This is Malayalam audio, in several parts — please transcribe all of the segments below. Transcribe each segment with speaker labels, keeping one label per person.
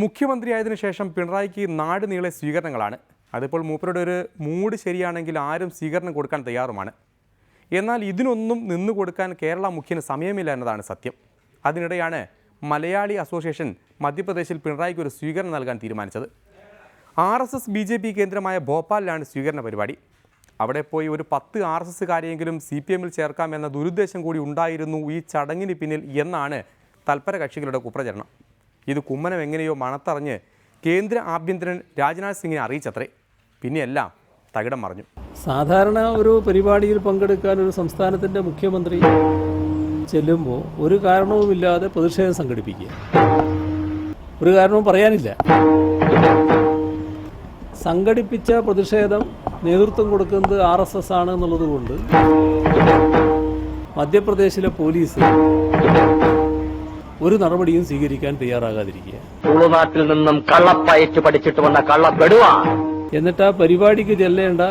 Speaker 1: മുഖ്യമന്ത്രിയായതിനു ശേഷം പിണറായിക്ക് നാട് നീളെ സ്വീകരണങ്ങളാണ്. അതിപ്പോൾ മൂപ്പരുടെ ഒരു മൂഡ് ശരിയാണെങ്കിൽ ആരും സ്വീകരണം കൊടുക്കാൻ തയ്യാറുമാണ്. എന്നാൽ ഇതിനൊന്നും നിന്നു കൊടുക്കാൻ കേരള മുഖ്യന് സമയമില്ല എന്നതാണ് സത്യം. അതിനിടെയാണ് മലയാളി അസോസിയേഷൻ മധ്യപ്രദേശിൽ പിണറായിക്ക് ഒരു സ്വീകരണം നൽകാൻ തീരുമാനിച്ചത്. RSS BJP കേന്ദ്രമായ ഭോപ്പാലിലാണ് സ്വീകരണ പരിപാടി. അവിടെ പോയി ഒരു 10 RSSകാരെയെങ്കിലും CPMൽ ചേർക്കാമെന്ന ദുരുദ്ദേശം കൂടി ഉണ്ടായിരുന്നു ഈ ചടങ്ങിന് പിന്നിൽ എന്നാണ് തൽപര കക്ഷികളുടെ കുപ്രചരണം. ഇത് കുമ്മനം എങ്ങനെയോ മണത്തറിഞ്ഞ് കേന്ദ്ര ആഭ്യന്തരൻ രാജ്നാഥ് സിംഗിനെ അറിയിച്ചത്രേ. പിന്നെയെല്ലാം തകിടം മറിഞ്ഞു.
Speaker 2: സാധാരണ ഒരു പരിപാടിയിൽ പങ്കെടുക്കാൻ ഒരു സംസ്ഥാനത്തിൻ്റെ മുഖ്യമന്ത്രി ചെല്ലുമ്പോൾ ഒരു കാരണവുമില്ലാതെ പ്രതിഷേധം സംഘടിപ്പിക്കുക, ഒരു കാരണവും പറയാനില്ല. സംഘടിപ്പിച്ച പ്രതിഷേധം നേതൃത്വം കൊടുക്കുന്നത് RSS ആണ് എന്നുള്ളത് കൊണ്ട് മധ്യപ്രദേശിലെ പോലീസ് ഒരു നടപടിയും സ്വീകരിക്കാൻ തയ്യാറാകാതിരിക്കുക.
Speaker 3: തുളുനാട്ടിൽ നിന്നും കള്ളപ്പയറ്റ് പഠിച്ചിട്ട് വന്ന കള്ളപ്പെടുവാ.
Speaker 2: എന്നിട്ട് ആ പരിപാടിക്ക് ചെല്ലേണ്ട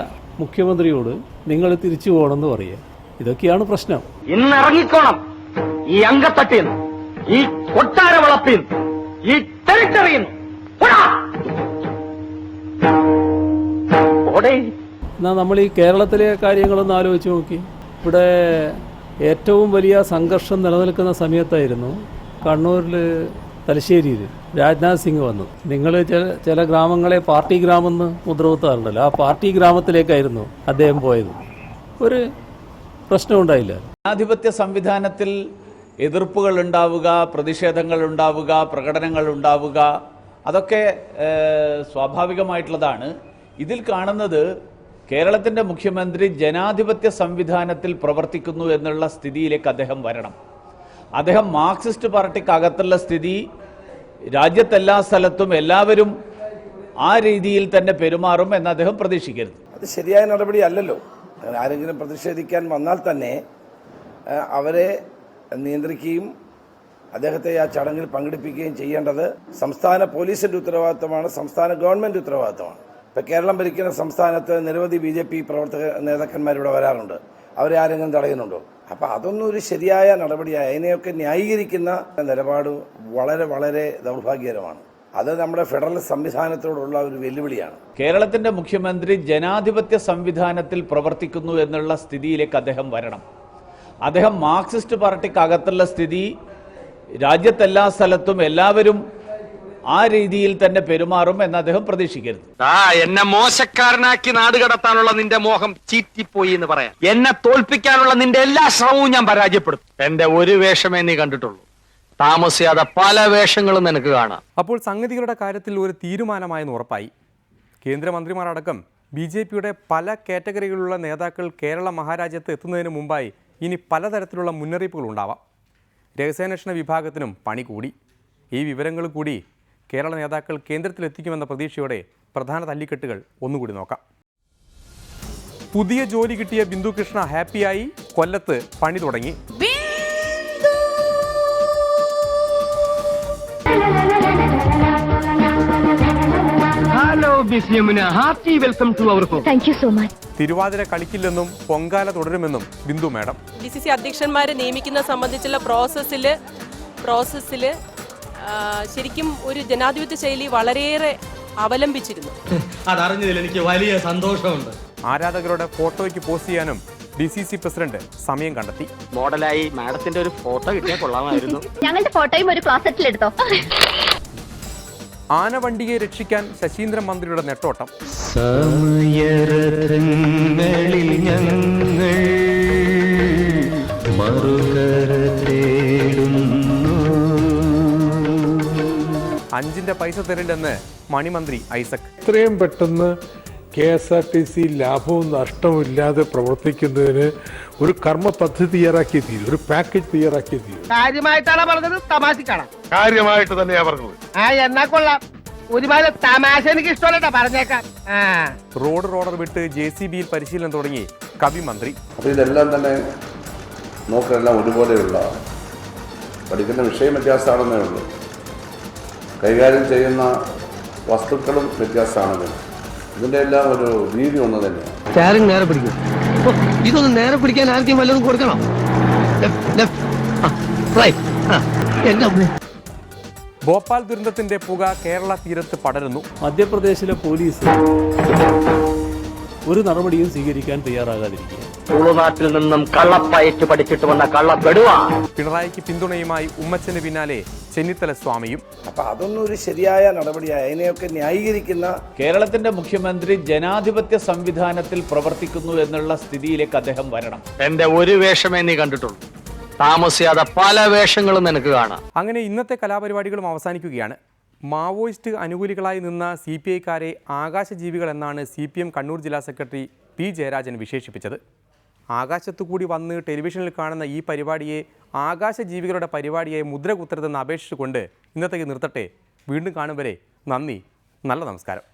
Speaker 2: മുഖ്യമന്ത്രിയോട് നിങ്ങൾ തിരിച്ചു പോകണമെന്ന് പറയുക. ഇതൊക്കെയാണ് പ്രശ്നം.
Speaker 3: ഇന്ന് ഇറങ്ങിക്കോണം ഈ അങ്കത്തട്ടിൽ, ഈ കൊട്ടാര വളപ്പിൽ, ഈ ടെറിട്ടറിയിൽ.
Speaker 2: എന്നാൽ നമ്മൾ ഈ കേരളത്തിലെ കാര്യങ്ങളൊന്ന് ആലോചിച്ച് നോക്കി. ഇവിടെ ഏറ്റവും വലിയ സംഘർഷം നിലനിൽക്കുന്ന സമയത്തായിരുന്നു കണ്ണൂരിൽ തലശ്ശേരിയിൽ രാജ്നാഥ് സിംഗ് വന്നു. നിങ്ങൾ ചില ഗ്രാമങ്ങളെ പാർട്ടി ഗ്രാമെന്ന് മുദ്രകുത്താറുണ്ടല്ലോ, ആ പാർട്ടി ഗ്രാമത്തിലേക്കായിരുന്നു അദ്ദേഹം പോയത്. ഒരു പ്രശ്നം ഉണ്ടായില്ല.
Speaker 4: ജനാധിപത്യ സംവിധാനത്തിൽ എതിർപ്പുകൾ ഉണ്ടാവുക, പ്രതിഷേധങ്ങൾ ഉണ്ടാവുക, പ്രകടനങ്ങൾ ഉണ്ടാവുക, അതൊക്കെ സ്വാഭാവികമായിട്ടുള്ളതാണ്. ഇതിൽ കാണുന്നത് കേരളത്തിൻ്റെ മുഖ്യമന്ത്രി ജനാധിപത്യ സംവിധാനത്തിൽ പ്രവർത്തിക്കുന്നു എന്നുള്ള സ്ഥിതിയിലേക്ക് അദ്ദേഹം വരണം. അദ്ദേഹം മാർക്സിസ്റ്റ് പാർട്ടിക്കകത്തുള്ള സ്ഥിതി രാജ്യത്തെല്ലാ സ്ഥലത്തും എല്ലാവരും ആ രീതിയിൽ തന്നെ പെരുമാറും എന്ന് അദ്ദേഹം പ്രതീക്ഷിക്കരുത്.
Speaker 5: അത് ശരിയായ നടപടി അല്ലല്ലോ. ആരെങ്കിലും പ്രതിഷേധിക്കാൻ വന്നാൽ തന്നെ അവരെ നിയന്ത്രിക്കുകയും അദ്ദേഹത്തെ ആ ചടങ്ങിൽ പങ്കെടുപ്പിക്കുകയും ചെയ്യേണ്ടത് സംസ്ഥാന പോലീസിന്റെ ഉത്തരവാദിത്തമാണ്, സംസ്ഥാന ഗവൺമെന്റ് ഉത്തരവാദിത്തമാണ്. ഇപ്പം കേരളം ഭരിക്കുന്ന സംസ്ഥാനത്ത് നിരവധി BJP പ്രവർത്തക നേതാക്കന്മാരിവിടെ വരാറുണ്ട്. അവരെ ആരെങ്കിലും തടയുന്നുണ്ടോ? അപ്പം അതൊന്നും ഒരു ശരിയായ നടപടിയായി അതിനെയൊക്കെ ന്യായീകരിക്കുന്ന നിലപാട് വളരെ വളരെ ദൗർഭാഗ്യകരമാണ്. അത് നമ്മുടെ ഫെഡറൽ സംവിധാനത്തോടുള്ള ഒരു വെല്ലുവിളിയാണ്.
Speaker 4: കേരളത്തിന്റെ മുഖ്യമന്ത്രി ജനാധിപത്യ സംവിധാനത്തിൽ പ്രവർത്തിക്കുന്നു എന്നുള്ള സ്ഥിതിയിലേക്ക് അദ്ദേഹം വരണം. അദ്ദേഹം മാർക്സിസ്റ്റ് പാർട്ടിക്കകത്തുള്ള സ്ഥിതി രാജ്യത്തെല്ലാ സ്ഥലത്തും എല്ലാവരും ആ രീതിയിൽ തന്നെ പെരുമാറും എന്ന് അദ്ദേഹം പ്രതീക്ഷിക്കരുത്.
Speaker 3: എന്നെ മോശക്കാരനാക്കി നാട് കടത്താനുള്ള നിന്റെ മോഹം ചീറ്റിപ്പോയി എന്ന് പറയാം. എന്നെ തോൽപ്പിക്കാനുള്ള നിന്റെ എല്ലാ ശ്രമവും ഞാൻ പരാജയപ്പെടുത്തും. എന്റെ ഒരു വേഷമേ നീ കണ്ടിട്ടുള്ളൂ. താമസിയാതെ പല വേഷങ്ങളും നിനക്ക് കാണാം.
Speaker 1: അപ്പോൾ സംഗതികളുടെ കാര്യത്തിൽ ഒരു തീരുമാനമായെന്ന് ഉറപ്പായി. കേന്ദ്രമന്ത്രിമാരടക്കം BJPയുടെ പല കാറ്റഗറികളിലുള്ള നേതാക്കൾ കേരള മഹാരാജ്യത്ത് എത്തുന്നതിന് മുമ്പായി ഇനി പലതരത്തിലുള്ള മുന്നറിയിപ്പുകൾ ഉണ്ടാവാം. രഹസ്യാന്വേഷണ വിഭാഗത്തിനും പണി കൂടി. ഈ വിവരങ്ങൾ കൂടി കേരള നേതാക്കൾ കേന്ദ്രത്തിലെത്തിക്കുമെന്ന പ്രതീക്ഷയോടെ പ്രധാന തല്ലിക്കെട്ടുകൾ ഒന്നുകൂടി നോക്കാം. പുതിയ ജോലി കിട്ടിയ ബിന്ദു കൃഷ്ണ ഹാപ്പിയായി. കൊല്ലത്ത് പണി തുടങ്ങി. തിരുവാതിര കളിക്കില്ലെന്നും പൊങ്കാല തുടരുമെന്നും ബിന്ദു മാഡം.
Speaker 6: DCC അധ്യക്ഷന്മാരെ നിയമിക്കുന്ന സംബന്ധിച്ചുള്ള പ്രോസസ്സിൽ ശരിക്കും ഒരു ജനാധിപത്യ ശൈലി വളരെയേറെ അവലംബിച്ചിരുന്നു.
Speaker 7: അതറിഞ്ഞതിൽ എനിക്ക് വലിയ സന്തോഷമുണ്ട്.
Speaker 1: ആരാധകരുടെ ഫോട്ടോയ്ക്ക് പോസ്റ്റ് ചെയ്യാനും DCC പ്രസിഡന്റ് സമയം കണ്ടെത്തി.
Speaker 3: മോഡലായി മാഡത്തിന്റെ ഒരു ഫോട്ടോ കിട്ടിയാൽ കൊള്ളാമായിരുന്നു.
Speaker 8: ഞങ്ങളുടെ ഫോട്ടോയും ഒരു ക്ലോസറ്റിലെടുത്തോ.
Speaker 1: ആനവണ്ടിയെ രക്ഷിക്കാൻ ശശീന്ദ്രൻ മന്ത്രിയുടെ നെട്ടോട്ടം.
Speaker 9: സമയരഥങ്ങളിൽ ഞങ്ങൾ മറുകര തേടുന്നു.
Speaker 1: 5 പൈസ തരണ്ടെന്ന് മണിമന്ത്രി ഐസക്.
Speaker 10: ഇത്രയും പെട്ടെന്ന് KSRTC ലാഭവും നഷ്ടമില്ലാതെ പ്രവർത്തിക്കുന്നതിന് ഒരു കർമ്മ പദ്ധതി തയ്യാറാക്കിയ തീരും, ഒരു പാക്കേജ് തയ്യാറാക്കിയ തീരും.
Speaker 11: കാര്യമായിട്ടാണ് പറഞ്ഞത്, തമാശക്കാണ്?
Speaker 10: കാര്യമായിട്ട് തന്നെയാ പറഞ്ഞത്.
Speaker 11: എന്നാ കൊള്ളാം. ഒരുപാട് തമാശ എനിക്ക് ഇഷ്ടമല്ല, പറഞ്ഞേക്കാം.
Speaker 1: റോഡർ വിട്ട് JCBയിൽ പരിശീലനം തുടങ്ങി കവി മന്ത്രി.
Speaker 12: അപ്പോൾ ഇതെല്ലാം തന്നെ നോക്കെല്ലാം ഒരുപോലെയുള്ള പഠിക്കുന്ന വിഷയം വ്യത്യാസമാണെന്നേ ഉള്ളൂ. കൈകാര്യം ചെയ്യുന്ന വസ്തുക്കളും വ്യത്യാസമാണെന്നേ. ഇതിൻ്റെ എല്ലാം ഒരു രീതി ഒന്ന് തന്നെയാണ്.
Speaker 11: നേരെ പിടിക്കും. ഇതൊന്ന് നേരെ പിടിക്കാൻ ആദ്യം വല്ലതും കൊടുക്കണം.
Speaker 1: ഭോപ്പാൽ ദുരന്തത്തിന്റെ പുക കേരള തീരത്ത് പടരുന്നു.
Speaker 2: മധ്യപ്രദേശിലെ പോലീസ് ഒരു നടപടിയും സ്വീകരിക്കാൻ തയ്യാറാകാതിരിക്കുക.
Speaker 3: തുളുനാട്ടിൽ നിന്നും കള്ളപ്പയറ്റ് പഠിച്ചിട്ട് വന്ന കള്ളപ്പെടുവാ.
Speaker 1: പിണറായിക്ക് പിന്തുണയുമായി ഉമ്മച്ചന് പിന്നാലെ ചെന്നിത്തല സ്വാമിയും.
Speaker 5: അപ്പൊ അതൊന്നും ഒരു ശരിയായ നടപടിയായി അതിനെയൊക്കെ ന്യായീകരിക്കുന്ന
Speaker 4: കേരളത്തിന്റെ മുഖ്യമന്ത്രി ജനാധിപത്യ സംവിധാനത്തിൽ പ്രവർത്തിക്കുന്നു എന്നുള്ള സ്ഥിതിയിലേക്ക് അദ്ദേഹം വരണം.
Speaker 3: എന്റെ ഒരു വേഷമേ നീ കണ്ടിട്ടുള്ളൂ. താമസിയാതെ പല വേഷങ്ങളും നിനക്ക് കാണാം.
Speaker 1: അങ്ങനെ ഇന്നത്തെ കലാപരിപാടികളും അവസാനിക്കുകയാണ്. മാവോയിസ്റ്റ് അനുകൂലികളായി നിന്ന CPI-ക്കാരെ ആകാശജീവികൾ എന്നാണ് CPM കണ്ണൂർ ജില്ലാ സെക്രട്ടറി P. ജയരാജൻ വിശേഷിപ്പിച്ചത്. ആകാശത്തുകൂടി വന്ന് ടെലിവിഷനിൽ കാണുന്ന ഈ പരിപാടിയെ ആകാശജീവികളുടെ പരിപാടിയെ മുദ്ര കുത്തരുതെന്ന് അപേക്ഷിച്ചുകൊണ്ട് ഇന്നത്തേക്ക് നിർത്തട്ടെ. വീണ്ടും കാണും വരെ നന്ദി, നല്ല നമസ്കാരം.